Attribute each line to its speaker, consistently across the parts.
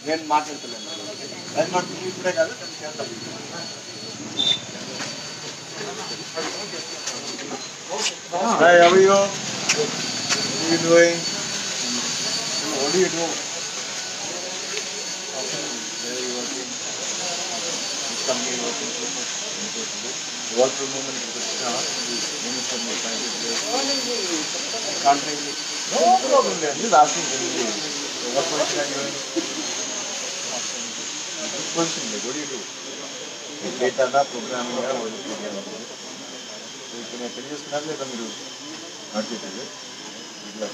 Speaker 1: నేను మాట్లాడుతున్నాను ఇప్పుడే కాదు Hi, how are you? What are you doing? What do you do? Where are you working? Which company are you working for? What movement is it? Can't find it. No problem there. Just asking generally. So what position are you in? Which position? What do you do? Data, programming, what do you do? So you can finish లేదా మీరు market ఇట్లా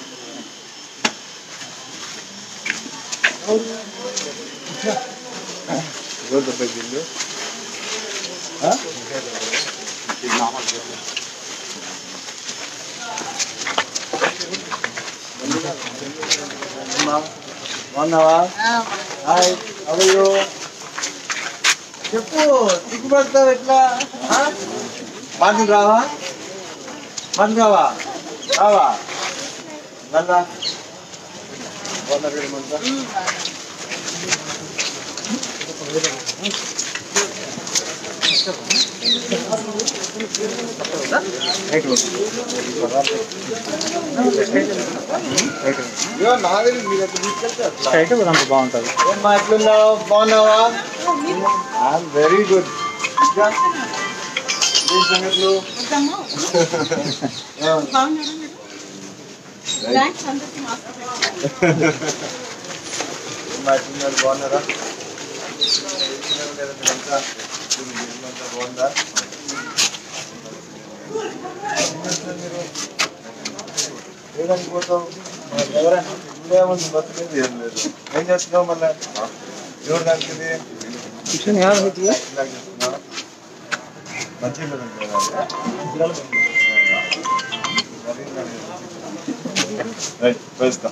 Speaker 1: ఎవరు డబ్బై బిల్లు బాగున్నావా? Hi, how are you? చెప్పు, సిగ్గుపడతావు ఎట్లా? మాటలు రావా? మాటలు రావా? రావా? మళ్ళా బాగున్నారు కదా మంతా? బాగుంటుంది. ఏమ్మా ఎట్లున్నావు? బాగున్నావా? Very good. ఏం సంగతులు? బాగున్నారా? బాగుందా? ఏదానికి పోతావు? ఎవరైనా ఇదేముంది, బతులేదు ఏం లేదు. ఏం చేస్తున్నావు మళ్ళీ? ఎవరు దానికి చేస్తున్నావు? మంచిగా వేస్తా.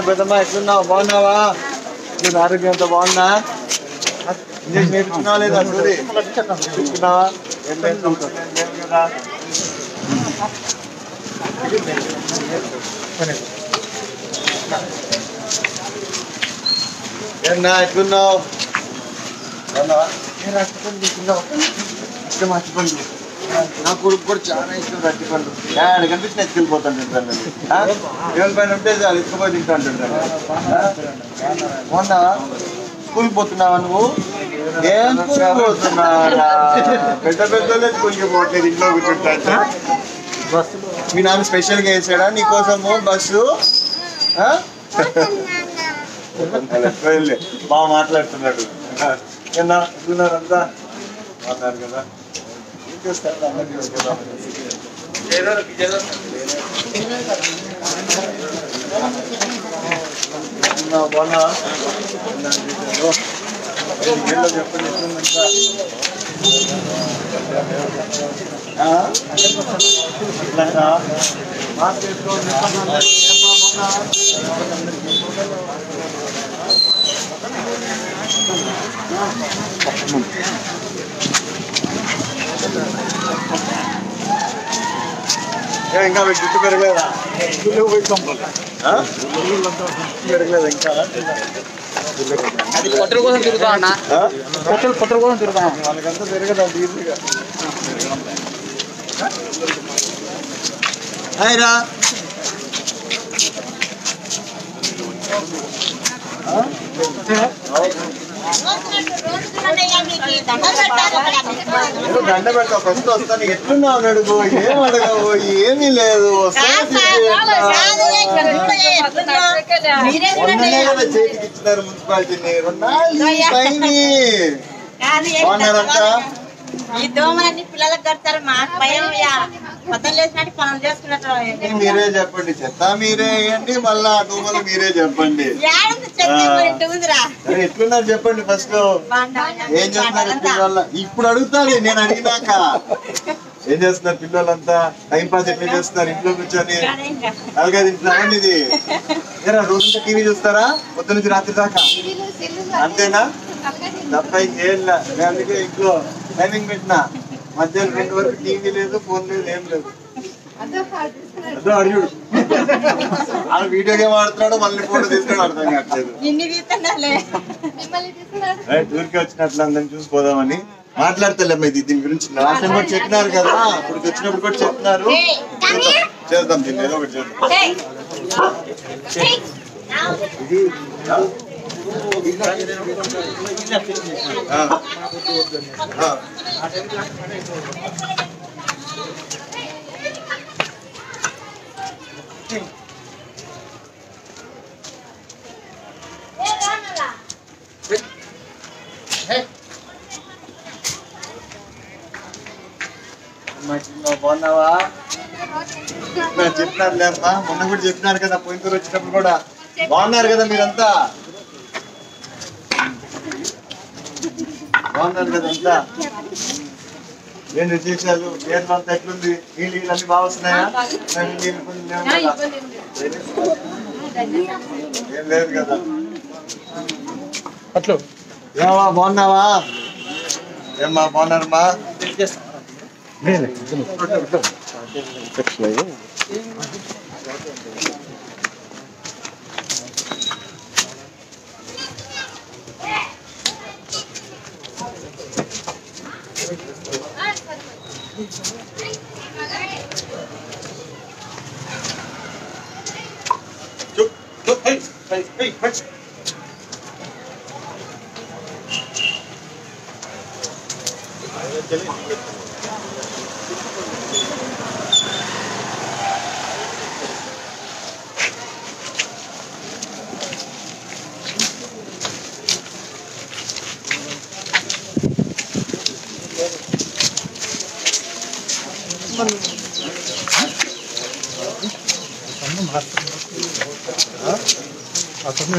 Speaker 1: పెద్దమ్మా ఎట్లున్నావు? బాగున్నావా? నేను ఆరోగ్యం అంతా బాగున్నా? ఇంజక్షన్ నేర్చుకున్నావా లేదా? నేర్చుకున్నావా? ఏం లేదు కదా. ఏమన్నా ఎట్లున్నావు? బాగున్నావా? నేను అరటిపండు తీసుకున్నావు. ఇష్టం అరటిపండు. నా కొడుకు కూడా చాలా ఇష్టం అరటిపండు. యాడ్ కనిపించిన ఎత్తుకెళ్ళిపోతాను. ఎవరి పైన ఉంటే చాలు ఎత్తుకుపోయి తింటా అంటుంటాను. బాగున్నావా? స్కూల్కి పోతున్నావా నువ్వు? ఏం స్కూల్కి పోతున్నారా? పెద్ద పెద్దలే స్కూల్కి పోవట్లేదు, ఇంట్లో కూర్చుంటా. మీ నాన్న స్పెషల్గా వేసాడా నీకోసము బస్సు? బాగా మాట్లాడుతున్నాడు. ఎట్లున్నారు అంతా? బాగున్నారు కదా? ఏం చేస్తారు అందరికీ కదా? బాగున్నావా? చెప్పండి ఎట్లుందంతా? అట్లా మాస్క్ వేసుకోండి. ఇంకా మీకు జుట్టు పెరగలేదా? పెరగలేదు ఇంకా?
Speaker 2: పొట్టల కోసం తిరుగుతా అన్న, పొట్టల కోసం తిరుగుతా.
Speaker 1: వాళ్ళకంతా పెరగదా ఈజీగా? హాయ్ రా. దండ పెడతా ఫస్ట్ వస్తాను. ఎట్లున్నావు అని అడుగు, ఏం అడగవు, ఏమీ లేదు. చేతికి ఇచ్చినారు మున్సిపాలిటీని. బాగున్నారంట?
Speaker 3: ఈ దోమలన్నీ పిల్లలకు కడతారు. మాకు భయం. మొత్తం లేచినట్టు పనులు చేసుకున్నట్టు.
Speaker 1: మీరే చెప్పండి. చెత్త మీరే వేయండి, మళ్ళా దోమలు మీరే చెప్పండి. ఎట్లున్నారు చెప్పండి ఫస్ట్. ఏం చేస్తున్నారు? ఇప్పుడు అడుగుతాను నేను అడిగినాక. ఏం చేస్తున్నారు పిల్లలంతా? టైం పాస్ ఎట్లా చేస్తున్నారు ఇంట్లో కూర్చొని? అలాగే తింటున్నారా? ఇది ఏరా రోజంతా టీవీ చూస్తారా పొద్దు నుంచి రాత్రి దాకా? అంతేనా? తప్ప ఇంకేం లే. నేను అందుకే ఇంట్లో టైమింగ్ పెట్టినా, మధ్యాహ్నం 2 వరకు టీవీ లేదు, ఫోన్ లేదు, ఏం లేదు. అదో అడుగుడు ఆ వీడియో గేమ్ ఆడుతున్నాడు, మళ్ళీ ఫోటో తీసుకొని అర్థం కావట్లేదు. టూర్కి వచ్చినట్లు అందరిని చూసిపోదామని మాట్లాడతలేమ్మా. ఇది దీని గురించి లాస్ట్ టైం కూడా చెప్పినారు కదా, ఇప్పుడు వచ్చినప్పుడు కూడా చెప్తున్నారు. చేద్దాం దీన్ని ఏదో ఒకటి చేద్దాం. బాగున్నావా? చెప్పినారులే అమ్మా, మొన్న కూడా చెప్పినారు కదా, పోయిన తూరు వచ్చినప్పుడు కూడా. బాగున్నారు కదా మీరంతా? బాగున్నారు కదా అంతా? ఏం విశేషాలు? ఏర్లు అంతా ఎట్లుంది? నీళ్ళు అన్ని బాగా వస్తున్నాయా? ఏం లేదు కదా? ఏమా బాగున్నావా? ఏమ్మా బాగున్నారమ్మా?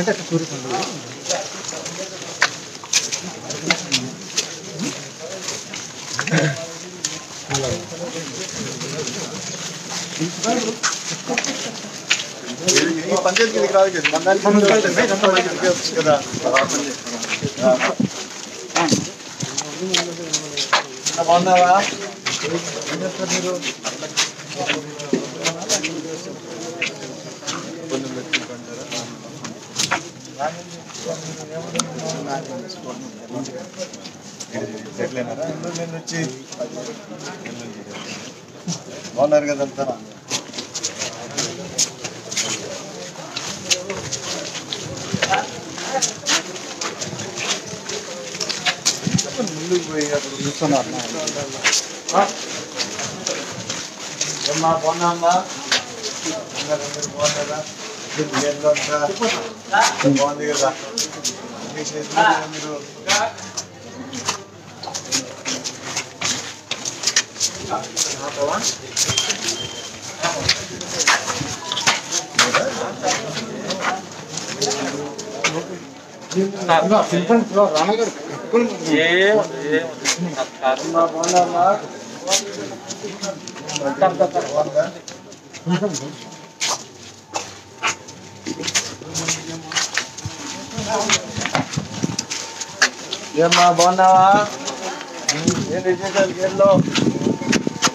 Speaker 2: అంటే సూర్యకుండు
Speaker 1: పంచాయతీ కిందకి రాదు కదా. బాగున్నావా? ఏం చేస్తారు మీరు? బాగున్నారు కదంతా? ముందుకు పోయి అప్పుడు కూర్చున్నారు. అమ్మా బాగున్నామ్మా? బాగున్నారా? బాగుంది కదా? మీరు రామగారు బాగున్నామ్మా? ఏమ్మా బాగున్నావా? ఏం విశేషాలు? గేర్లో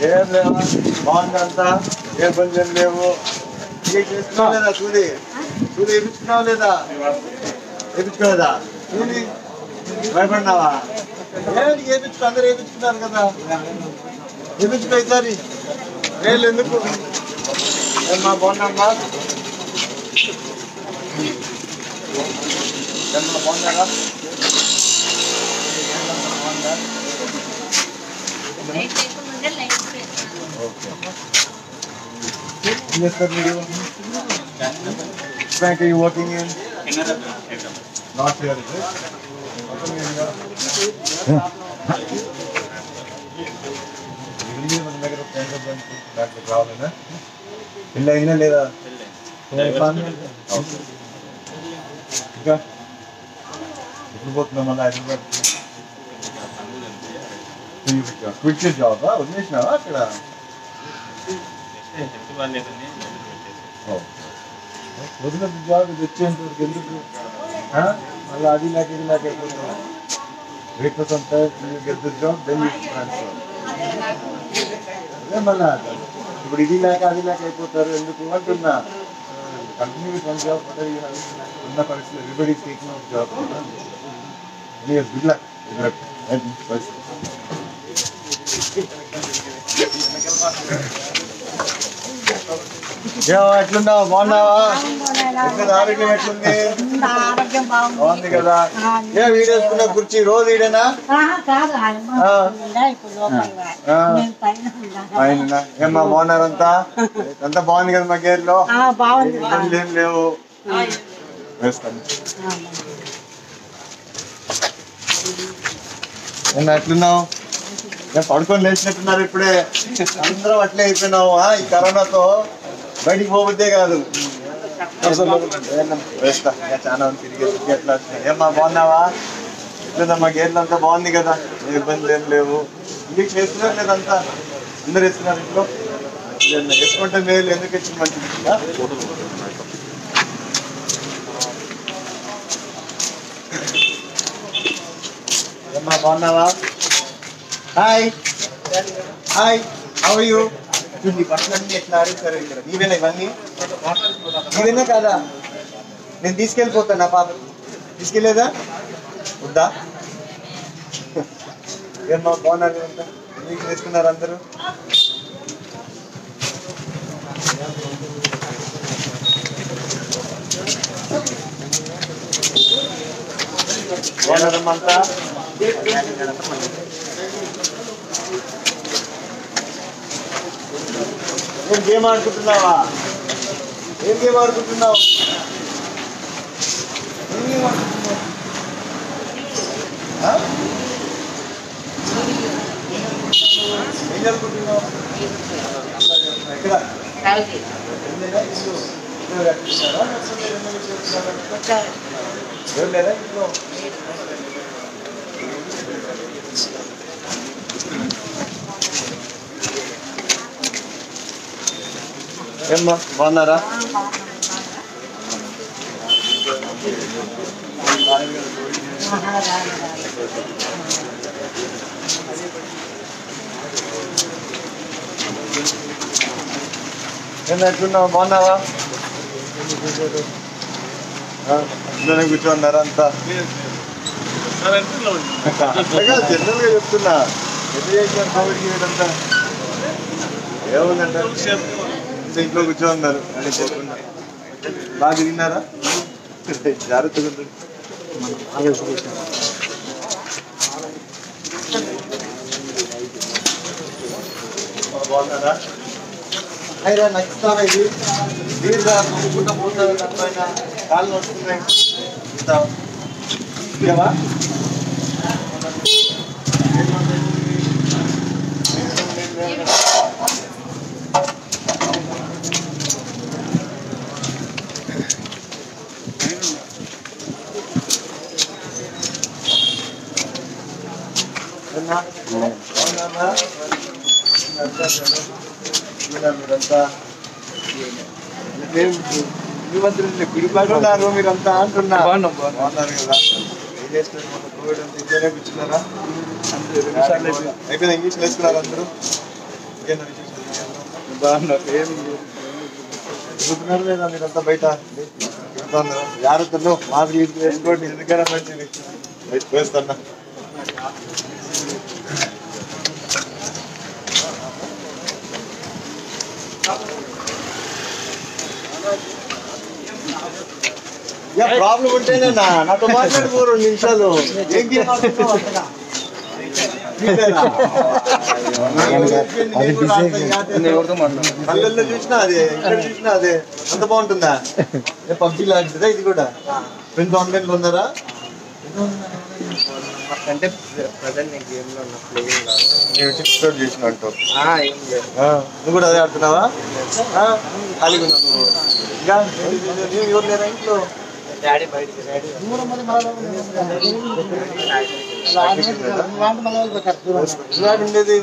Speaker 1: ఏం లేవా? బాగుందంతా? ఏ పనులు ఏం లేవు? చేసుకున్నావు లేదా? చూది వేయించుకున్నావు లేదా? వేయించుకోలేదా? చూది భయపడినావా? ఏంటి వేయించుకో, అందరూ వేయించుకున్నారు కదా, వేయించుకో ఈసారి. వేళ్ళు ఎందుకు? ఏమ్మా బాగున్నామ్మా? ఏమ్మా బాగున్నారా? Yes, sir. Which bank are you working in? Not here, is it? పిల్ల అయినా లేదా? ఇంకా ఎప్పుడు పోతున్నాం మళ్ళీ హైదరాబాద్? క్విట్ జాబా వదిలేసినావా అక్కడ? వదిలేదు జాబ్ తెచ్చేంత వరకు ఎందుకు మళ్ళీ అది లేక ఇది లేక అయిపోతున్నా. Wait for some time you get this job then you transfer. అదే మళ్ళా ఇప్పుడు ఇది లేక అది లేక అయిపోతారు ఎందుకు అంటున్నా. కంటిన్యూ విత్ వన్ జాబ్ ఉన్న పరిస్థితి everybody is taking out job. Good luck ఎట్లున్నావు? బాగున్నావా? ఆరోగ్యం ఎట్లుంది? బాగుంది కదా. ఏ వీడేసుకున్న కుర్చీ రోజు ఈడేనా? ఏమ్మా బాగున్నారంతా? అంతా బాగుంది కదా మా గేర్లో? ఏం లేవు. వేస్తాను. ఎట్లున్నావు? పడుకొని లేచినట్టున్నారు ఇప్పుడే. అందరం అట్లే అయిపోయినావు. ఈ కరోనాతో బయటికి పోబుద్దే కాదు. వేస్తా చాలా తిరిగి ఎట్లా వచ్చినాయి. ఏమ్మా బాగున్నావా? ఎట్లేదమ్మా గేర్లు అంతా బాగుంది కదా? ఏ ఇబ్బందులు ఏం లేవు. ఇంటికి వేస్తున్నారు లేదంతా? అందరు వేస్తున్నారు ఇంట్లో? వేసుకుంటే మేలు. ఎందుకు వచ్చింది మంచిది? ఏమ్మా బాగున్నావా? Hi hi, how are you? నీ బట్టలన్నీ ఎట్లా ఆరేసారు ఇక్కడ? నీవేనా ఇవన్నీ? నీవేనా కాదా? నేను తీసుకెళ్ళిపోతాను. నా పాప తీసుకెళ్ళేదా వద్దా? ఏమ్మా బాగున్నారు అంతా? ఎందుకు వేసుకున్నారు అందరూ? బాగున్నారమ్మా అంతా? ఏం గేమ్ ఆడుకుంటున్నావా? ఏం గేమ్ ఆడుకుంటున్నావు? ఏం గేమ్ ఆడుకుంటున్నావు? ఏం జరుపుకుంటున్నావు? ఎక్కడ? ఎవరు లేదా ఇంట్లో? ఏమ్మా బాగున్నారా? ఎట్లున్నావు? బాగున్నావా? ఇంట్లోనే కూర్చోన్నారా అంతా? జనరల్ గా చెప్తున్నా. ఎట్లా చేసినారు కోవిడ్ అంతా? ఏముందంటే ఇంట్లో కూర్చోన్నారు. అడిపోకుండా బాగా తిన్నారా? జాగ్రత్తగా ఉంటుంది. బాగున్నారా? అయినా నచ్చుతావా? ఇది వీరుగా ముగ్గుకుంటా పోతారు. దానిపైన కాళ్ళు వస్తున్నాయి. ఇస్తావా? మీరంతా మీరంతా అంటున్నా బాగున్నారు కదా? ఏం చేస్తున్నారు? మొన్న కోవిడ్ అంతా ఇంట్లోనే కూర్చున్నారా? అయిపోయింది. ఇంగ్లీష్ వేసుకున్నారు అందరూ? చూస్తున్నారు లేదా మీరంతా బయట? జాగ్రత్తలు మాస్క్ వేసుకోండి. ఎందుకైనా మంచిది. వేస్తున్నా. ప్రాబ్లం ఉంటేనే నాతో మాట్లాడుకో 2 నిమిషాలు. ఏం పల్లెల్లో చూసినా అదే, ఇక్కడ చూసినా అదే. అంత బాగుంటుందా? పబ్జీ లాంటిదా ఇది కూడా? ఫ్రెండ్స్ ఆన్లైన్ లో ఉన్నారా? అంటే గేమ్ చేసినట్టు నువ్వు కూడా అదే ఆడుతున్నావా? ఖాళీగా ఉన్నావు నువ్వు? ఇంకా ఎవరు లేరా ఇంట్లో? ఉండేది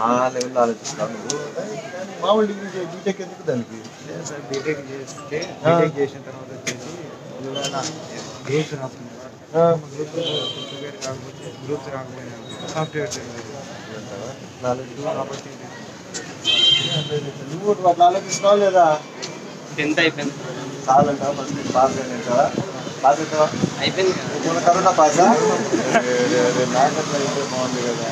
Speaker 1: ఆ లెవెల్లో ఆలోచిస్తావు నువ్వు మామూలు డిగ్రీ బీటెక్ ఎందుకు దానికి
Speaker 2: బీటెక్ చేస్తే బీటెక్ చేసిన తర్వాత వచ్చేసి గ్రూప్స్ రాసుకున్నారు ప్రిపేర్ కాకపోతే గ్రూప్స్ రాకపోయినా సాఫ్ట్వేర్
Speaker 1: నువ్వు అట్లా ఆలోచిస్తున్నావు లేదా
Speaker 2: 10th అయిపోయింది
Speaker 1: చాలంట ఫస్ట్ పాస్ అయినా పాస్ అవుతావా
Speaker 2: అయిపోయింది
Speaker 1: మన కరోనా పాసా నాకట్లా అయితే బాగుంది కదా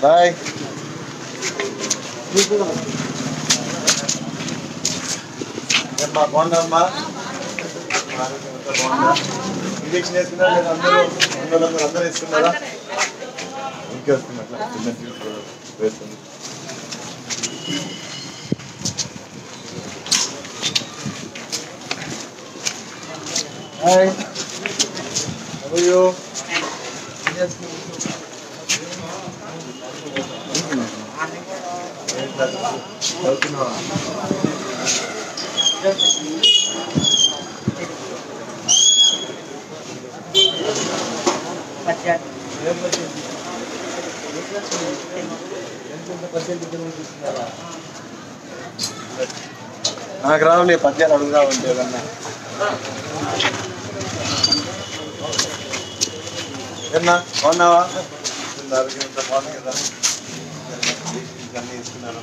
Speaker 1: బాయ్ బాగుందమ్మా ఇంజక్షన్ వేసుకున్నారు లేదా అందరూ వేసుకున్నారా ఇంకే వస్తున్నట్లా వేస్తుంది హాయ్ హౌ ఆర్ యు నాకు రావు నీ పద్యాలు అడుగుదా ఉంటే ఏదన్నా ఏమన్నా బాగున్నావా ఆరోగ్యంత బాగుంది కదా అన్నీ ఇస్తున్నారు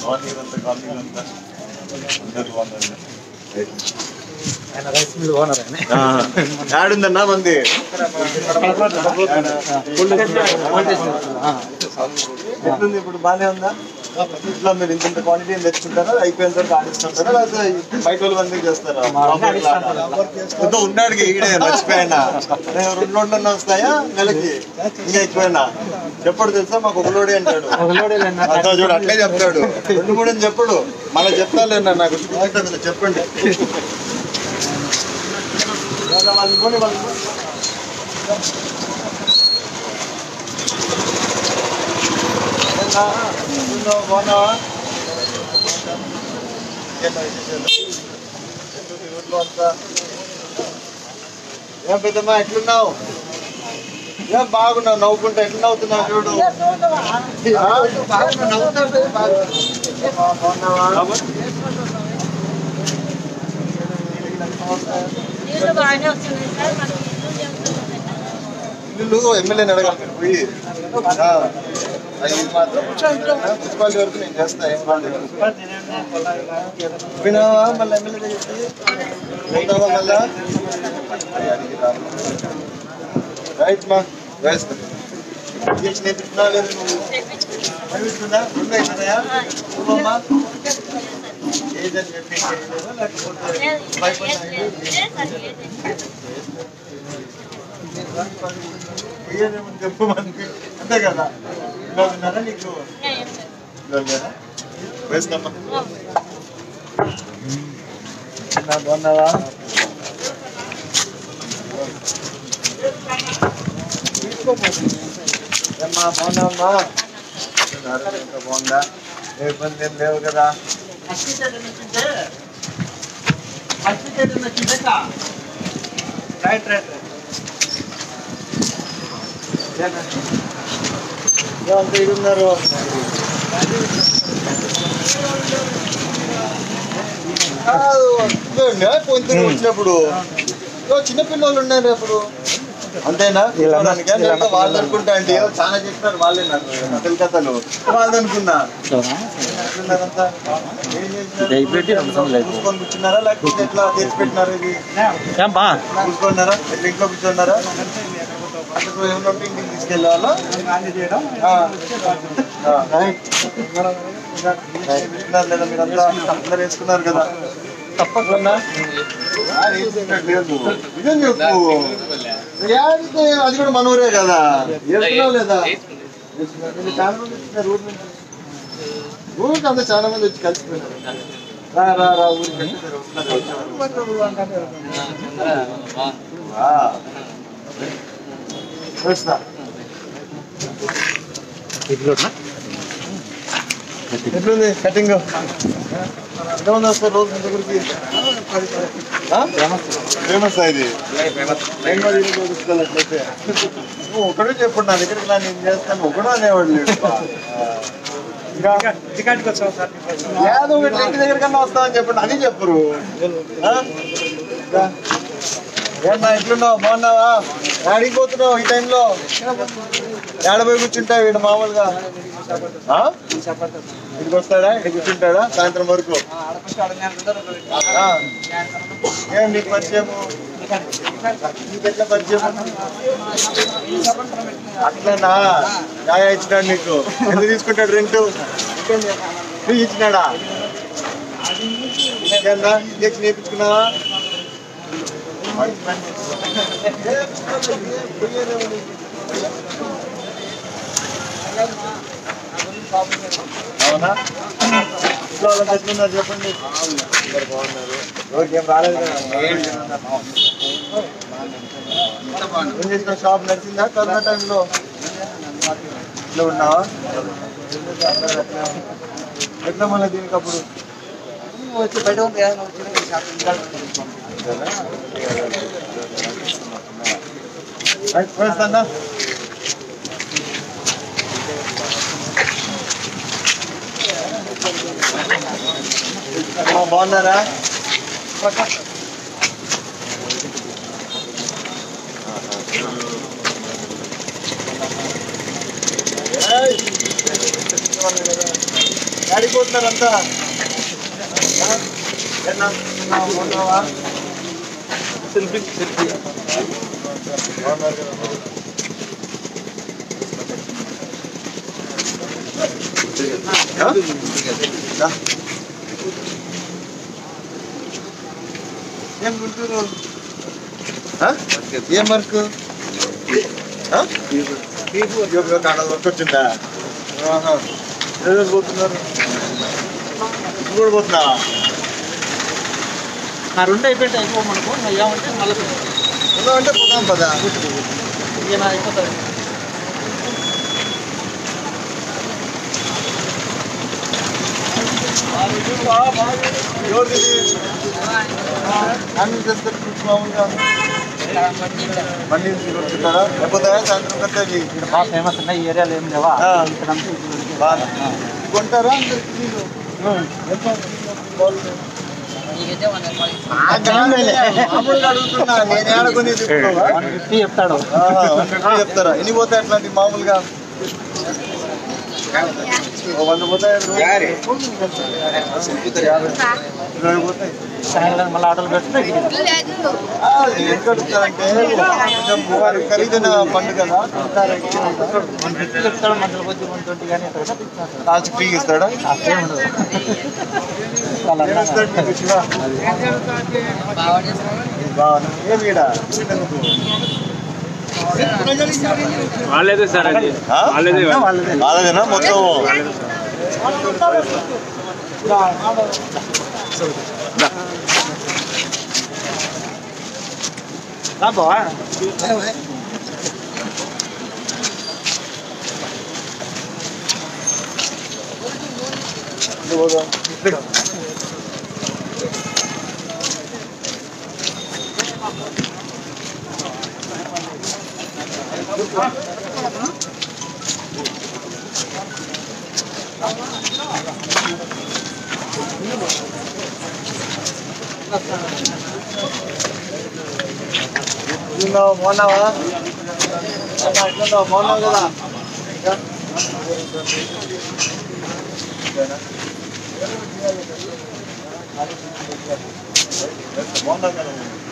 Speaker 1: బాగుందంతా కాలనీలంతా అందరూ బాగున్నారు యాడుందన్నా మంది ఎట్లుంది ఇప్పుడు బాగానే ఉందా ఇట్లా మీరు ఇంత క్వాంటిటీ తెచ్చుకుంటారా అయిపోయిన తర్వాత ఆడిస్తుంటారా లేకపోతే బయట వాళ్ళు మందికి చేస్తారా ఉన్నాడికి ఈడే మర్చిపోయినా 2 లోడ్లన్నా వస్తాయా నెలకి ఇంకా ఎక్కువైనా చెప్పడు తెలుసా మాకు 1 లోడే అంటాడు చూడు అట్లే చెప్తాడు 2-3 అని చెప్పడు మళ్ళీ చెప్తాలేనా నాకు చెప్పండి బాగున్నావా ఏం పెద్దమ్మా ఎట్లున్నావు ఏం బాగున్నావు నవ్వుకుంటా ఎట్లా నవ్వుతున్నావు చూడు ఇల్లు ఎమ్మెల్యేని అడగాలి పోయి మున్సిపాలిటీ వరకు నేను చేస్తా ఏం వినావా మళ్ళీ ఎమ్మెల్యే వెళ్తావా మళ్ళా రైట్ మా వేస్తా నేర్పిస్తున్నా లేదు నువ్వు చదివిస్తుందా 2 అవుతున్నాయా నువ్వమ్మా ఏజ్ అని చెప్పి లేకపోతే చెప్పు మనకి అంతే కదా ఇలా ఉన్నారా నీకు వేస్తామా బాగున్నావా ఏమ్మా బాగున్నావమ్మా బాగుందా ఏ ఇబ్బంది ఏం లేవు కదా రైట్ రైట్ అంత ఇడున్నారు వచ్చినప్పుడు చిన్నపిల్లలు ఉన్నారు అప్పుడు అంతేనా వాళ్ళు అనుకుంటా అండి చాలా చెప్పినారు వాళ్ళే నాకు అసలు కథలు వాళ్ళు అనుకున్నా చూసుకొని కూర్చున్నారా లేకపోతే ఎట్లా తెచ్చి పెట్టినారు ఇది చూసుకున్నారా ఇంట్లో కూర్చున్నారా ఏమన్నా ఇంటికి తీసుకెళ్ళాలా లేదా మీరంతా అందరు వేసుకున్నారు కదా తప్పకుండా నిజం చెప్పు అది కూడా మనూరే కదా వేసుకున్నావు లేదా చాలా మంది వచ్చినారు ఊరి నుంచి. ఊరికి అంతా చాలా మంది వచ్చి కలిసిపోయినారు. రా రా రా ఊరికి ఎట్లుంది కటింగ్? ఎంతమంది వస్తారు రోజు మీ దగ్గరికి? ఫేమస్ ఇది చూపించుకోవాలట్లయితే ఒకడే చెప్పండి నా దగ్గరికి నేను చేస్తాను ఒకడు అనేవాడు లేడు. ఏదో ఒకటి ఇంటి దగ్గర కన్నా వస్తామని చెప్పండి అని చెప్పరు. ఏమన్నా ఎట్లున్నావు బాగున్నావా? ఆడికి పోతున్నావు ఈ టైంలో? ఏడబోయి కూర్చుంటావు వీడు మామూలుగా? ఇక్కడికి వస్తాడా? ఇక్కడ కూర్చుంటాడా సాయంత్రం వరకు? ఏం నీకు పరిచయము? నీకు ఎట్లా పరిచయం? అట్లనా? ఛాయ్ ఇచ్చినాడు నీకు? ఎందుకు తీసుకుంటాడు రెంట్? ఫ్రీ ఇచ్చినాడా? ఇంకేందా ఇంజక్షన్ వేయించుకున్నావా? అవునా? ఇంట్లో వాళ్ళకి ఎట్లున్నారు చెప్పండి? బాగున్నారు. ఎవరికి ఏం రాలేదు కదా? ఏం చేసిన షాప్ నడిచిందా కరోనా టైంలో? ఇట్లా ఉన్నావా? ఎట్లా మళ్ళీ దీనికి అప్పుడు వచ్చి బయట వేస్తానా? బాగున్నారా? ఆడిపోతున్నారంతా సెల్ఫీ సెల్ఫీ బాగున్నారు కదా? ఏం గుంటూరు ఏం వర్క్? వర్క్ వచ్చిందా? పోతున్నారు కూడా పోతున్నావా?
Speaker 2: ఆ రెండు అయిపోయింటే అయిపోమనుకో ఏమంటే మళ్ళీ
Speaker 1: అంటే పోతాం పదా
Speaker 2: అయిపోతుంది.
Speaker 1: మామూలుగా మండి కొట్టుకుంటారా లేకపోతే సాయంత్రం కట్టేది?
Speaker 2: బాగా ఫేమస్ ఉన్నాయి ఈ ఏరియాలో ఏం లేవా?
Speaker 1: కొంటారా? మామూలుగా అడుగుతున్నా నేను ఏడకొని
Speaker 2: చెప్తాడు.
Speaker 1: చెప్తారా? ఎన్ని పోతాయి అట్లాంటి మామూలుగా? 100 పోతాయి. 20 పోతాయి.
Speaker 2: సాయంత్రం మళ్ళీ ఆటోలు పెడితే
Speaker 1: ఎందుకు అడుగుతారంటే కొంచెం ఖరీదైన పండుగ కదా.
Speaker 2: 150 చెప్తాడు, మధ్యలో కొద్ది 120 కానీ
Speaker 1: లాస్ట్ ఫ్రీగా ఇస్తాడా?
Speaker 2: వాళ్ళేదే సార్, అది
Speaker 1: వాళ్ళదేనా మొత్తం?
Speaker 2: బావా
Speaker 1: బాగున్నావా? బాగున్నావు కదా? బాగున్నావు కదా?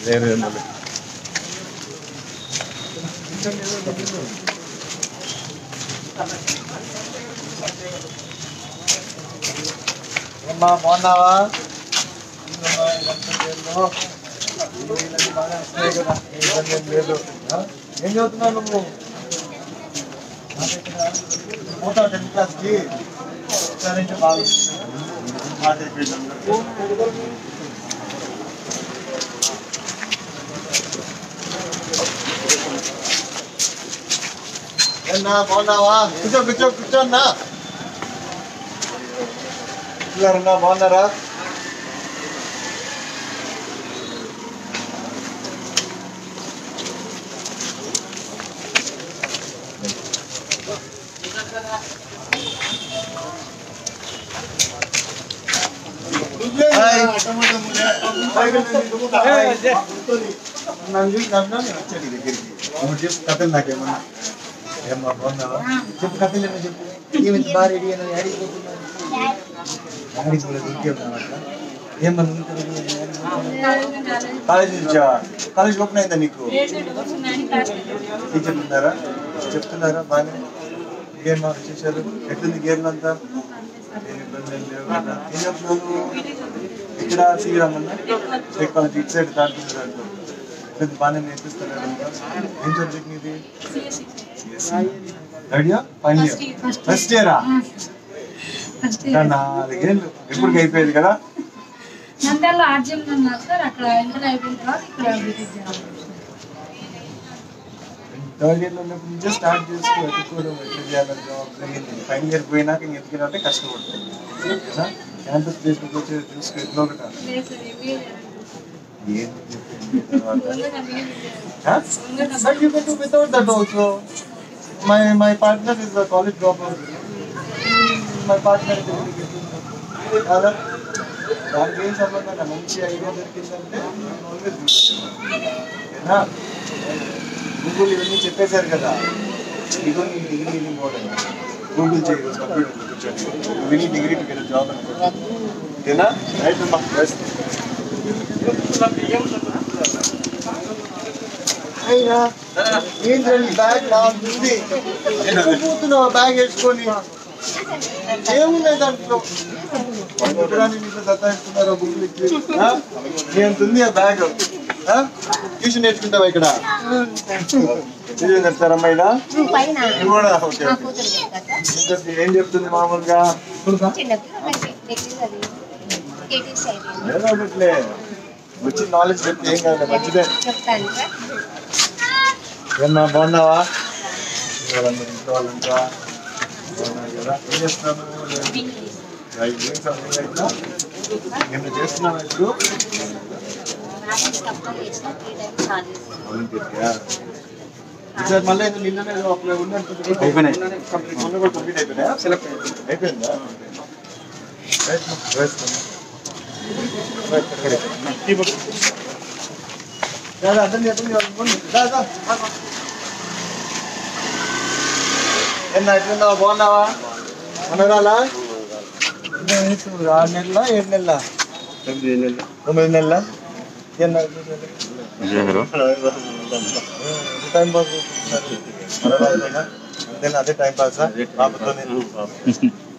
Speaker 1: వేరే అమ్మా బాగున్నావా? లేదు ఏం చదువుతున్నావు నువ్వు? పోతావు 10th క్లాస్కి? సరే ఏనా బాగున్నావా? కూర్చోన్నా. పిల్లరన్నా బాగున్నారా? కథలు నాకేమన్నా ఏమన్నా బాగున్నావా? చెప్పు కథలు ఏమో చెప్పు. ఏమి బాగా రెడీ అయినా ఆడిపోతున్నాను. ఆడిపోలేదు ఇంకేమన్నా అట్లా ఏమన్నా కాలేజ్ నుంచా? కాలేజ్ ఓపెన్ అయిందా నీకు? టీచర్లు ఉన్నారా? చెప్తున్నారా బాగానే? గేమ్ చేశారు? ఎట్లుంది గేమ్లు అంతా? ఏం ఇబ్బంది లేవు కదా? ఏం చెప్తున్నాను ఇక్కడ శ్రీరామన్న టెక్నాలజీ ఇటు సైడ్ దాంట్లో బాగానే నేర్పిస్తున్నారు. ఏం సబ్జెక్ట్ ఇది? రెడీయా? ఫస్ట్ ఇయరా? 4 ఏళ్ళు ఎప్పటికి అయిపోయేది కదా? థర్డ్ ఇయర్లో ఉన్నప్పుడు నుంచే స్టార్ట్ చేసుకో ఎత్తుకోవడం ఎట్లా చేయాలని జాబ్. ఫైనల్ ఇయర్ పోయినాక ఎత్తుకున్నారంటే కష్టపడుతుంది. క్యాంపస్ ప్లేస్మెంట్ వచ్చి చూసుకో ఎట్లా ఒకట without that also. My partner is a college dropout. My partner is దానికి ఏం సంబంధం? మంచి ఐడియా దొరికిందంటే గూగుల్ ఇవన్నీ చెప్పేశారు కదా. ఇదో నీ డిగ్రీ ఇంపార్టెంట్. గూగుల్ చేయదు కంప్యూటర్ కూర్చొని విని డిగ్రీ టు జాబ్ అనుకుంటా. రైట్ అమ్మా. అయినా ఏంటండి బ్యాగ్ ఉంది పోతున్నావు బ్యాగ్ వేసుకొని? ఏమున్నాయి దాంట్లో? నీతో దత్తాయిస్తున్నారా బుక్లు ఇచ్చి? ఎంతుంది ఆ బ్యాగ్? ట్యూషన్ నేర్చుకుంటావా ఇక్కడ? చెప్తారమ్మా ఇక్కడ కూడా? ఏం చెప్తుంది మామూలుగా? ఏదో ఒకట్లే వచ్చి నాలెడ్జ్ చెప్తే ఏం కాదు, మంచిదే. ఏమన్నా బాగున్నావా? ఇంట్లో వాళ్ళంతా బాగున్నారు కదా? ఏం చేస్తున్నాను? ఏమైనా చేస్తున్నావా ఇప్పుడు? సార్ మళ్ళీ నిన్ననే అప్లై అయిపోయినాయి. మొన్న కూడా కంప్లీట్ అయిపోయినాయా? అయిపోయిందా? అర్థం చెప్పండి. ఎట్లున్నావా? బాగున్నావా? మనరాలా? 6 నెలలా 7 నెలలా? 9 నెలలా? టైం పాస్ అంతేనా? అదే టైం పాసా పాపతో?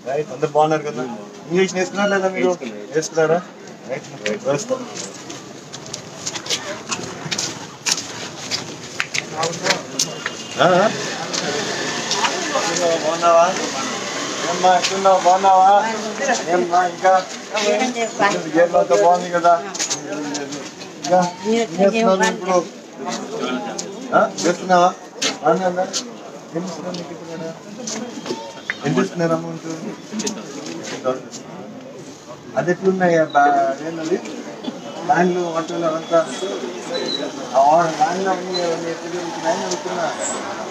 Speaker 1: రైట్. అందరు బాగున్నారు కదా? ఇంగ్లీష్ నేర్చుకున్నారా లేదా మీరు? నేర్చుకున్నారా? రైట్. బాగున్నావా? ఏమ్మా ఎట్లున్నావు? బాగున్నావా? ఏమ్మా ఇంకా గేమ్లో అంతా బాగుంది కదా? ఇంకా చేస్తున్నావు ఇప్పుడు? చేస్తున్నావా? బాగున్నా? ఏం ఇస్తున్నావు నీకు ఇప్పుడు? ఎంత ఇస్తున్నారు అమౌంట్? అది ఎట్లున్నాయా? ఏంటది బ్యాండ్లు వంటలు అవంతా బ్యాండ్లో అన్నీ ఎట్లా జరుగుతున్నాయని అడుగుతున్నా.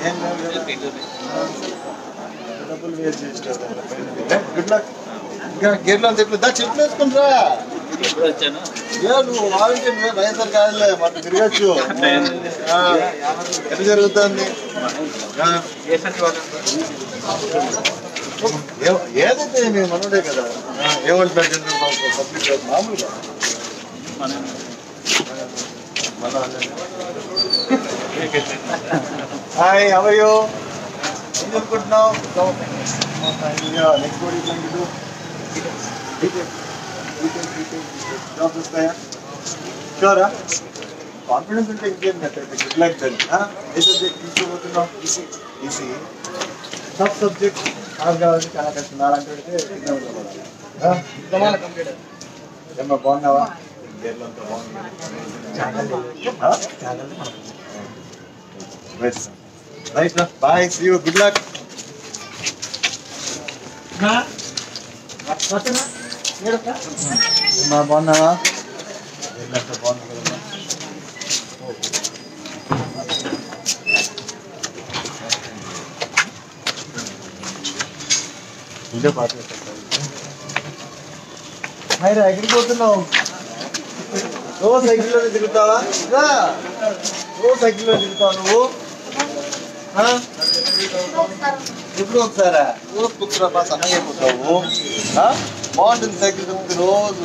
Speaker 1: ఏం లేదు డబ్బులు వేస్ట్ చేస్తారు. Good luck. ఇంకా గేట్లో అంత ఎట్లు చెట్లు వేసుకుంటారా? నువ్వు వాలంటీర్ వైఎస్ఆర్ కాదులే మాట తిరగచ్చు. ఎట్లా జరుగుతుంది? ఏదైతే మేము మనోడే కదా. ఏమంటున్నారు పబ్లిక్ మామూలుగా హాయ్ అవయ్యో ఏం చదువుకుంటున్నావు? నెక్స్ట్ జాబ్స్ వస్తాయా? షూరా? కాన్ఫిడెన్స్ ఉంటే ఇంకేం గుడ్ లక్ దెన్. ఏ సబ్జెక్ట్ తీసుకోబోతున్నావు? ఈసీ. సబ్ సబ్జెక్ట్ నాకు కావాలంటే చాలా కష్టం. అలాంటి పెడితే ఏమో బాగున్నావా? Right bye, see you, good luck. బాగున్నావా? బాగుంది కదమ్మా. ఇదే పాట ఎక్కడికి పోతున్నావు? రోజు సైకిల్లోనే తిరుగుతావా? రోజు సైకిల్లో తిరుగుతావు నువ్వు? ఎప్పుడు ఒకసారా? రోజు కూర్చున్నా సన్నగా అయిపోతావు. బాగుంటుంది సైకిల్ తిరుగుతుంది రోజు.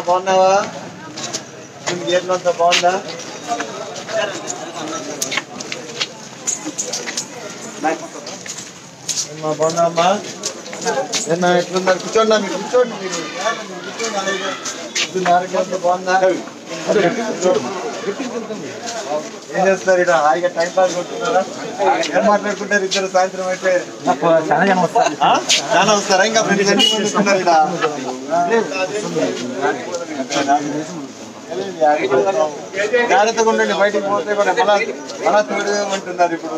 Speaker 1: బాగున్నావా? గేట్లు అంతా బాగుందా? బాగున్నావమ్మా? ఏమన్నా ఎట్లున్నారు? కూర్చోండి, మీరు కూర్చోండి. మీరు ఆరోగ్యం అంతా బాగుందా? ఏం చేస్తారు ఇక్కడ? హాయిగా టైం పాస్ కొట్టున్నారా? ఏం మాట్లాడుకుంటారు ఇద్దరు సాయంత్రం అయితే? చాలా వస్తారా? ఇంకా ఫ్రెండ్స్ అన్ని చూస్తున్నారు ఇక్కడ. జాగ్రత్తగా ఉండండి, బయటికి పోతే కూడా మన తోడేమంటున్నారు ఇప్పుడు.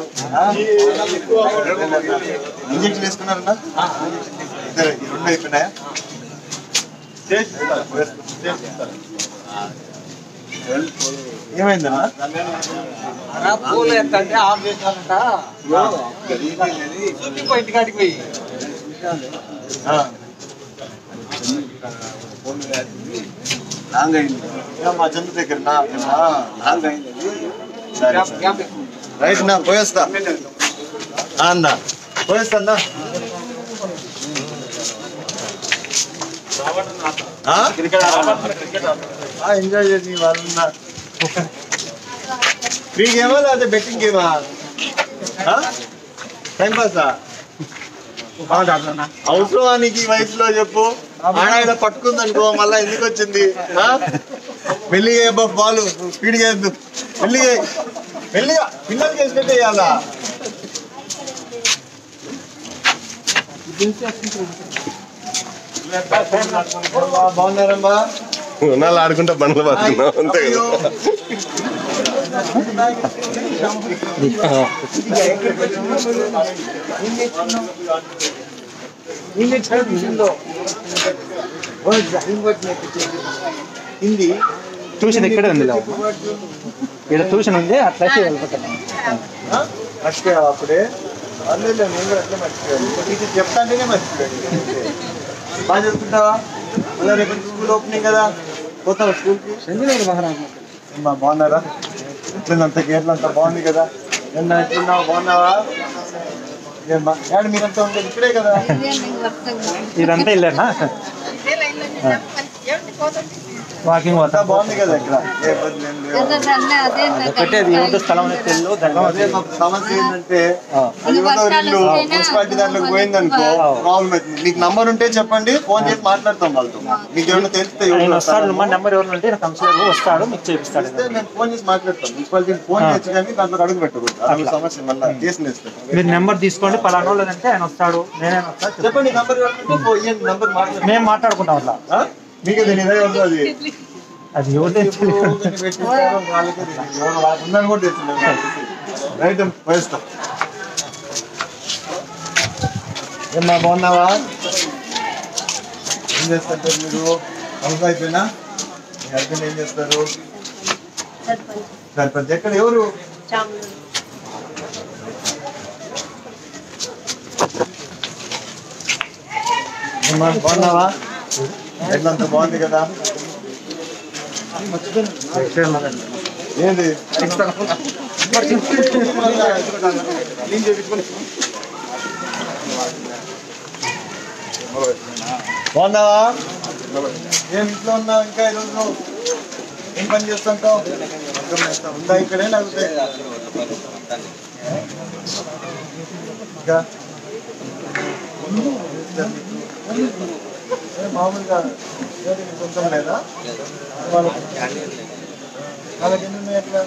Speaker 1: ఇంజక్షన్ వేసుకున్నారన్నా? ఇద్దరు రెండు అయిపోయినాయా? ఏమైందన్నా?
Speaker 2: పూలు ఎత్తంటే ఆఫ్ చేస్తానంట ఇంటికాడికి పోయి
Speaker 1: లాంగ్ అయింది మా జంతు దగ్గర లాంగ్ అయింది. రైట్ నా పోయేస్తా అన్న, పోయేస్తా అన్నా. ఎంజాయ్ చేసి వాళ్ళన్నా. ఫ్రీ గేమా లేదా బెట్టింగ్ గేమా? టైం పాసా? అవసరమా నీకు ఈ వయసులో చెప్పు? ఆడ పట్టుకుంది అనుకో మళ్ళా ఎందుకు వచ్చింది? మెల్లిగా బాలు స్పీడ్గా వేద్దు, మెల్లిగా మెల్లిగా పిల్లలకి వేసినట్టు వేయాలా? బాగున్నారమ్మా?
Speaker 4: ఉన్నాళ్ళు ఆడుకుంటా బండ్లు పడుతున్నాం అంతే కదా.
Speaker 1: హిందీ
Speaker 2: ట్యూషన్ ఇక్కడే ఉంది, ఇక్కడ ట్యూషన్ ఉంది, అట్లా
Speaker 1: మర్చిపోయావు అప్పుడే? అర్లేదు, నేను కూడా అట్లే మర్చిపోయాను. ఇది చెప్తాంటేనే మర్చిపోయాను. బాగా చెప్తుంటావా? మళ్ళీ రేపు స్కూల్ ఓపెనింగ్ కదా, పోతావా స్కూల్కి? బాగున్నారా? ఎట్లంతా గేట్లు అంతా బాగుంది కదా? నిన్న ఎట్లున్నావు? బాగున్నావా? మీరంతా ఉండేది ఇక్కడే కదా?
Speaker 2: ఇదంతా ఇల్లేనా? వాకింగ్
Speaker 1: అంతా బాగుంది కదా ఇక్కడ? ఏ ఇబ్బంది ఏం లేవు.
Speaker 2: స్థలం
Speaker 1: అదే సమస్య ఏంటంటే ఇల్లు మున్సిపాలిటీ దాంట్లోకి పోయిందనుకో ప్రాబ్లం అవుతుంది. మీకు నంబర్ ఉంటే చెప్పండి, ఫోన్ చేసి మాట్లాడతాం వాళ్ళతో. మీకు ఏమైనా తెలిస్తే
Speaker 2: నెంబర్ ఎవరు ఉంటే వస్తాడు, మీకు చేపిస్తాడు.
Speaker 1: నేను ఫోన్ చేసి మాట్లాడతాను. మున్సిపాలిటీ ఫోన్ చేయొచ్చు కానీ దాంట్లో అడుగు పెట్టకూడదు. అదే సమస్య మళ్ళీ కేసులు వేస్తాను.
Speaker 2: మీరు నెంబర్ తీసుకోండి, పలానా వాళ్ళు అంటే ఆయన వస్తాడు, నేనే వస్తాను
Speaker 1: చెప్పండి. నంబర్ నంబర్ మాట్లాడు,
Speaker 2: మేము మాట్లాడుకుంటాం అట్లా.
Speaker 1: మీకు తెలియదే ఉంది అది.
Speaker 2: అది ఎవరు
Speaker 1: ఉందని కూడా తెచ్చింది. రైట్ వేస్తాం. ఏమన్నా బాగున్నావా? ఏం చేస్తుంటారు మీరు? హౌస్ అయిపోయినా మీ హస్బెండ్ ఏం చేస్తారు? సర్పంచ్. ఎక్కడ? ఎవరు? బాగున్నావా? ఎట్లంతా బాగుంది కదా? ఏంది బాగున్నావా? ఏం ఇంట్లో ఉన్నావు ఇంకా ఈరోజు? ఏం పని చేస్తుంటావు? ఉందా ఇక్కడే లేకపోతే ఇంకా మామూలుగా సొంతం లేదా? వాళ్ళకి ఎన్ని ఉన్నాయి అట్లా?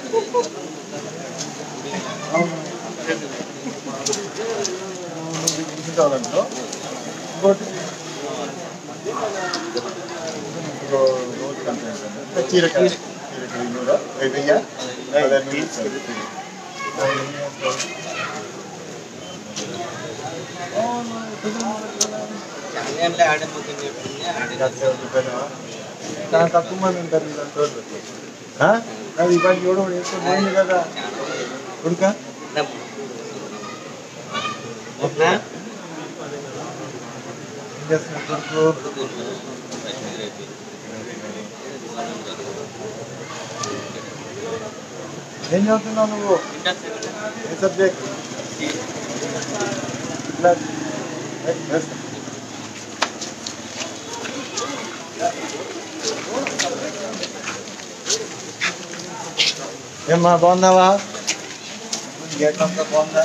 Speaker 1: కావాలంటో ఇంకోటి చీరకాయ వెయ్యా చాలా తక్కువ మంది ఉంటారు ఇలాంటి రోజు. అది ఇవాళ చూడ వేస్తే పోయింది కదా కొడుక. ఏం చేస్తున్నా కొడుకు? ఏం చదువుతున్నావు నువ్వు? ఏ సబ్జెక్ట్? ఏమ్మా బాగున్నావా? గేట్ అంతా బాగుందా?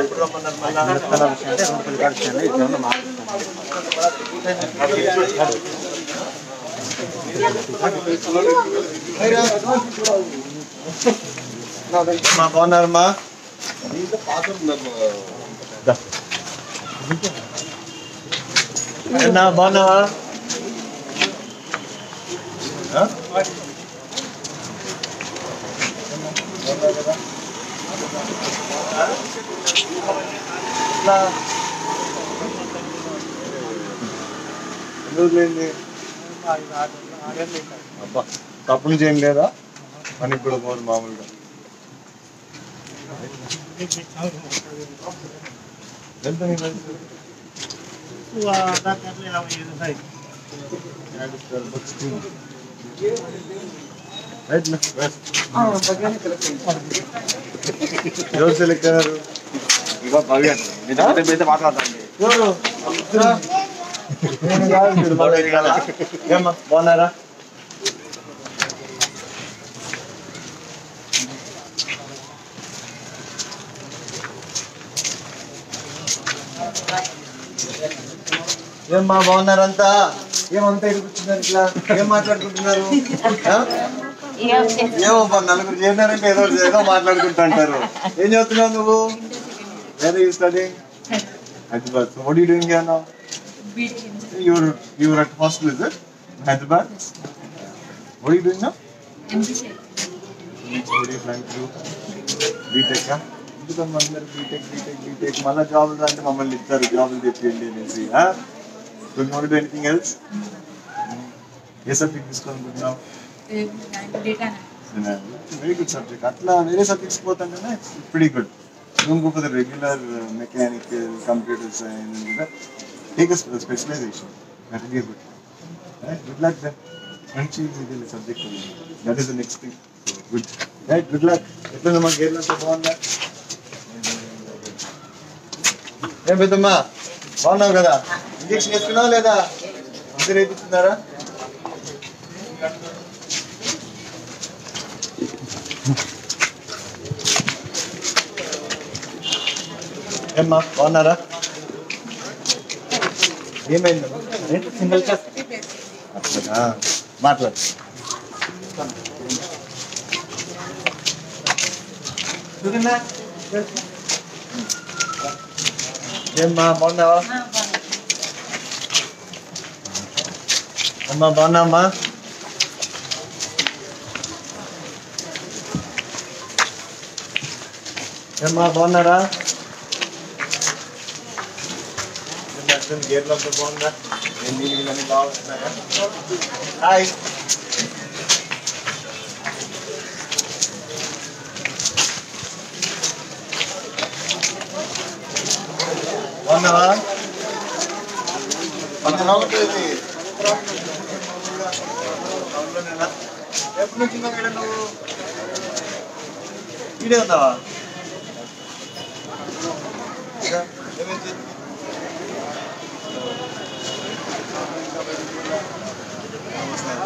Speaker 1: ఎప్పుడు రమ్మన్నారు మళ్ళా? బాగున్నారమ్మా? బాగున్నావా? అబ్బా తప్పులు చేయం లేదా అని ఇప్పుడు పోదు మామూలుగా. ఎంత ఎవరు సెలెక్ట్ అయ్యారు? ఏమ్మా బాగున్నారా? ఏమ్మా బాగున్నారంతా? ఏమంతా ఇరుకుతున్నారు ఇట్లా? ఏం మాట్లాడుకుంటున్నారు? ఏమో నలుగురు చేరినారంటే ఏదో ఏదో మాట్లాడుకుంటా అంటారు. ఏం చదువుతున్నావు నువ్వు? Where are you studying? Hyderabad. So what are you doing here now? You were at hostel, is it? Hyderabad? What are you doing now?
Speaker 5: MBA.
Speaker 1: What are you planning to do? B.Tech, huh? ఎందుకమ్మా అందరు BTech మళ్ళీ జాబులు అంటే మమ్మల్ని ఇస్తారు జాబులు తెప్పియండి అనేసి. Don't want to do anything else? ఏ సబ్జెక్ట్ తీసుకోవాలనుకుంటున్నావు? Very good subject. అట్లా వేరే సబ్జెక్ట్స్ పోతుంటేనే it's pretty good. Don't go for the regular mechanical, computer science. Take a specialization. That will be good. Right? Good luck then. Manchi subject. That is the next thing. So, good. Right? Good luck. ఎట్లా నమ్మా గేర్లు అంతా బాగుందా? ఏం పెద్దమ్మా బాగున్నావు కదా? Injection వేసుకున్నావా లేదా? అందరు వేయించున్నారా? ఏమ్మా బాగున్నారా? ఏమైందమ్మా? సింగిల్ క్లాస్ అట్లా మాట్లాడు. ఏమ్మా బాగున్నావా? అమ్మా బాగున్నామ్మా? ఏమ్మా బాగున్నారా? గేర్లు అంతా బాగుందా? నీళ్ళు అన్నీ బాగున్నాయా? హాయ్ బాగున్నావా? ఎప్పటి నుంచి నువ్వు ఈడే ఉన్నావా?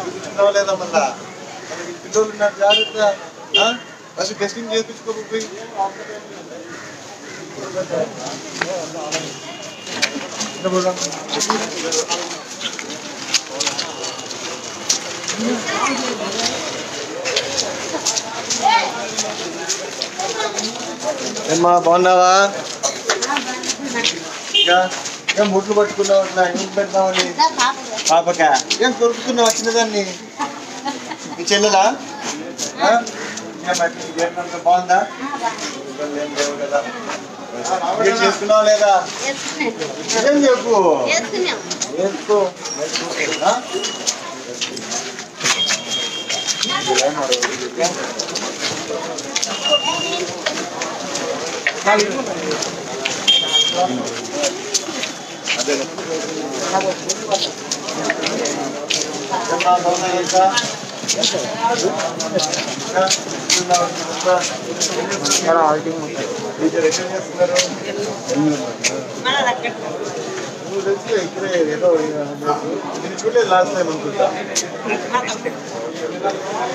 Speaker 1: చూపించుకున్నావా లేదా? మళ్ళా పిల్లలు ఉన్నారు, జాగ్రత్త. ఫస్ట్ టెస్టింగ్ చేయించుకోకపోయి ఏమ్మా బాగున్నావా? ఏం ముట్లు పట్టుకున్నావు అట్లా? ఏం పెడతామని పాపక ఏం కొరుకుతున్నావు వచ్చినదాన్ని? ఈ చెల్లెలా? బాగుందా? ఏం లేవు కదా? చేసుకున్నావా లేదా? ఏం చెప్పు. వేసుకో. అదే ఇక్కడే ఏదో నేను చూడలేదు లాస్ట్ టైం అనుకుంటా.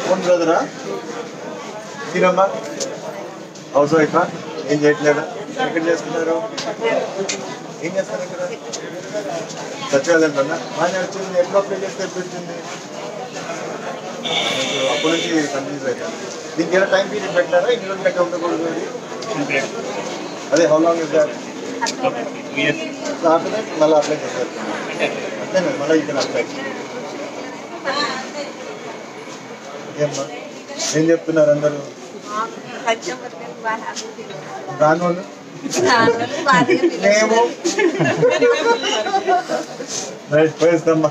Speaker 1: ఫోన్ బ్రదరా? తీరమ్మా హౌస్ వైఫా? ఏం చేయట్లేదా? ఎక్కడ చేస్తున్నారు? ఏం చేస్తారు ఇక్కడ? సచివాలయం కన్నా బాగానే వచ్చింది. ఎప్పుడు అప్లై చేస్తే ఎప్పుడు వచ్చింది? అప్పటి నుంచి కన్ఫ్యూజ్ అవుతాను. దీనికి ఏదో టైం పీరియడ్ పెట్టారా? ఇన్ని రోజులు పెట్టా ఉండకూడదు అది? అదే how long is that? After that మళ్ళీ అప్లై చేస్తారు అంతేనా? మళ్ళీ ఇక్కడ అప్లై. ఏమ్మా ఏం చెప్తున్నారు అందరూ? రాని వాళ్ళు మేము పోయిస్తామ్మా.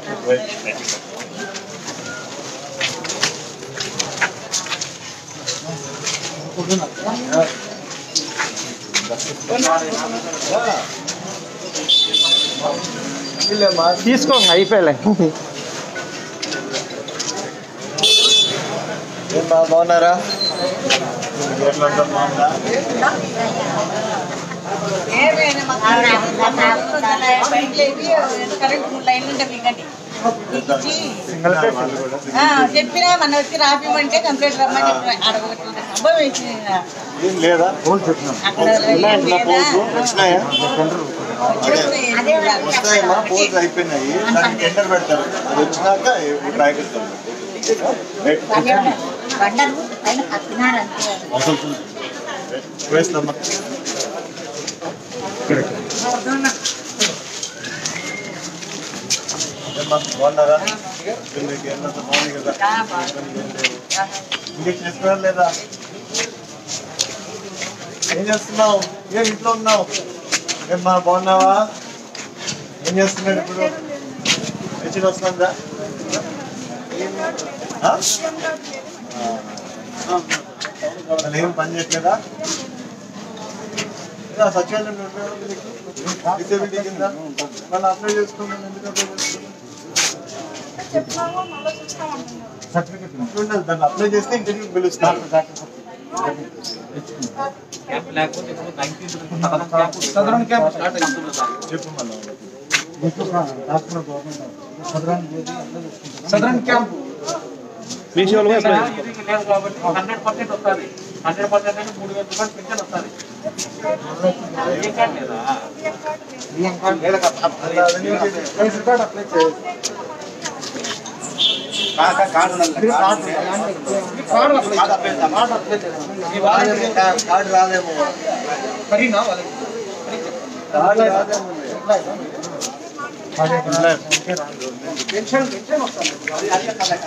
Speaker 2: తీసుకోండి అయిపోయలే.
Speaker 1: ఏం బాగున్నారా? బాగుందా?
Speaker 3: చెప్పినా మన వచ్చి రాపిమంటే కంప్లీట్ రమ్మని
Speaker 1: ఏం లేదా? వస్తాయమ్మా, పోల్స్ అయిపోయినాయి. దానికి టెండర్ పెడతారు. అది వచ్చినాక రాయిస్తాం. వేస్తామ్మా. బాగున్నారా? మీకు ఏమన్నా బాగుంది కదా? ఇంజక్షన్ వేసుకున్నారా లేదా? ఏం చేస్తున్నావు? ఏం ఇంట్లో ఉన్నావు? ఏమ్మా బాగున్నావా? ఏం చేస్తున్నాడు ఇప్పుడు? మెషిన్ వస్తుందా? వాళ్ళు ఏం పని చేయట్లేదా? సచివాలయం డిసేబిలిటీ కింద వాళ్ళు అప్లై చేసుకున్నాను. ఎందుకు అప్లై చేసుకున్నాను? సర్టిఫికెట్ ఉండదు. దాన్ని అప్లై చేస్తే ఇంటర్వ్యూకి పిలుస్తారు. చెప్పు మళ్ళీ
Speaker 2: సదరన్ క్యాంప్
Speaker 5: మీషో
Speaker 2: 100% వస్తుంది. 100% అంటే 3,000 రూపాయలు పెన్షన్ వస్తుంది.
Speaker 1: కార్డు రాదేమో.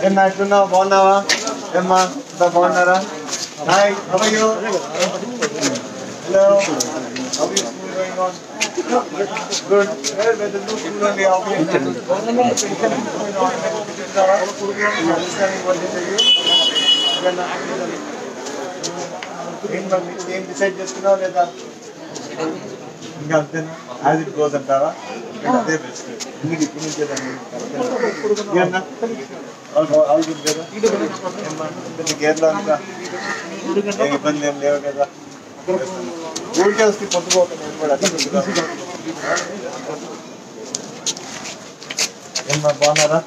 Speaker 1: ఏమన్నా ఎట్లున్నావు? బాగున్నావా? ఏమ్మా అంతా బాగున్నారా? Hi, how are you? Hello, how is school going on? Good. Where with the school only office. ఏం డిసైడ్ చేసుకున్నావు లేదా? ఇంకా అంతేనా యాజ్ ఇట్ గోస్ అంటావా అదే బెస్ట్ ఇందుకు ఇప్పుడు నుంచే దాన్ని కదా నీకేర్లో అంతా ఏం ఇబ్బంది ఏం లేవు కదా ఊరికే వస్తే పొద్దుపోతాను నేను కూడా ఏమన్నా బాగున్నారా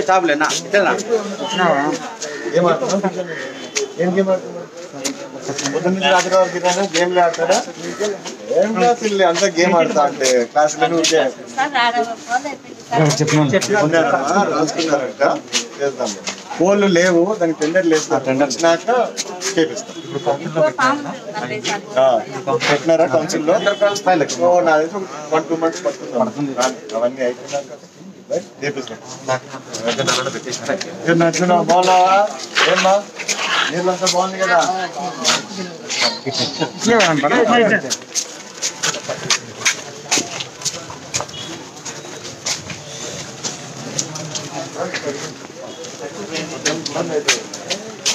Speaker 2: చాపలేనా
Speaker 1: ఏం గేమ్ ఆడుతున్నా పొద్దున్న నుంచి రాత్రి వరకు గేమ్లు ఆడతారా ఏం క్లాసులు అంతా గేమ్ ఆడతా అంటే క్లాసులు రాసుకున్నారంట చేద్దాం పోళ్ళు లేవు దానికి టెండర్ లేదు టెండర్ వచ్చినాక చేపిస్తాం పెట్టినారా కౌన్సిల్ లో నాది 1-2 months పడుతుంది అవన్నీ అయిపోయినాక చేపిస్తాం బాగున్నావా ఏమ్మా నీళ్ళంతా బాగుంది కదా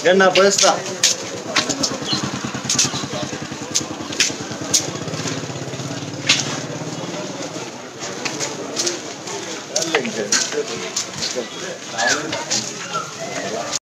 Speaker 1: ఏమన్నా పోయిస్తా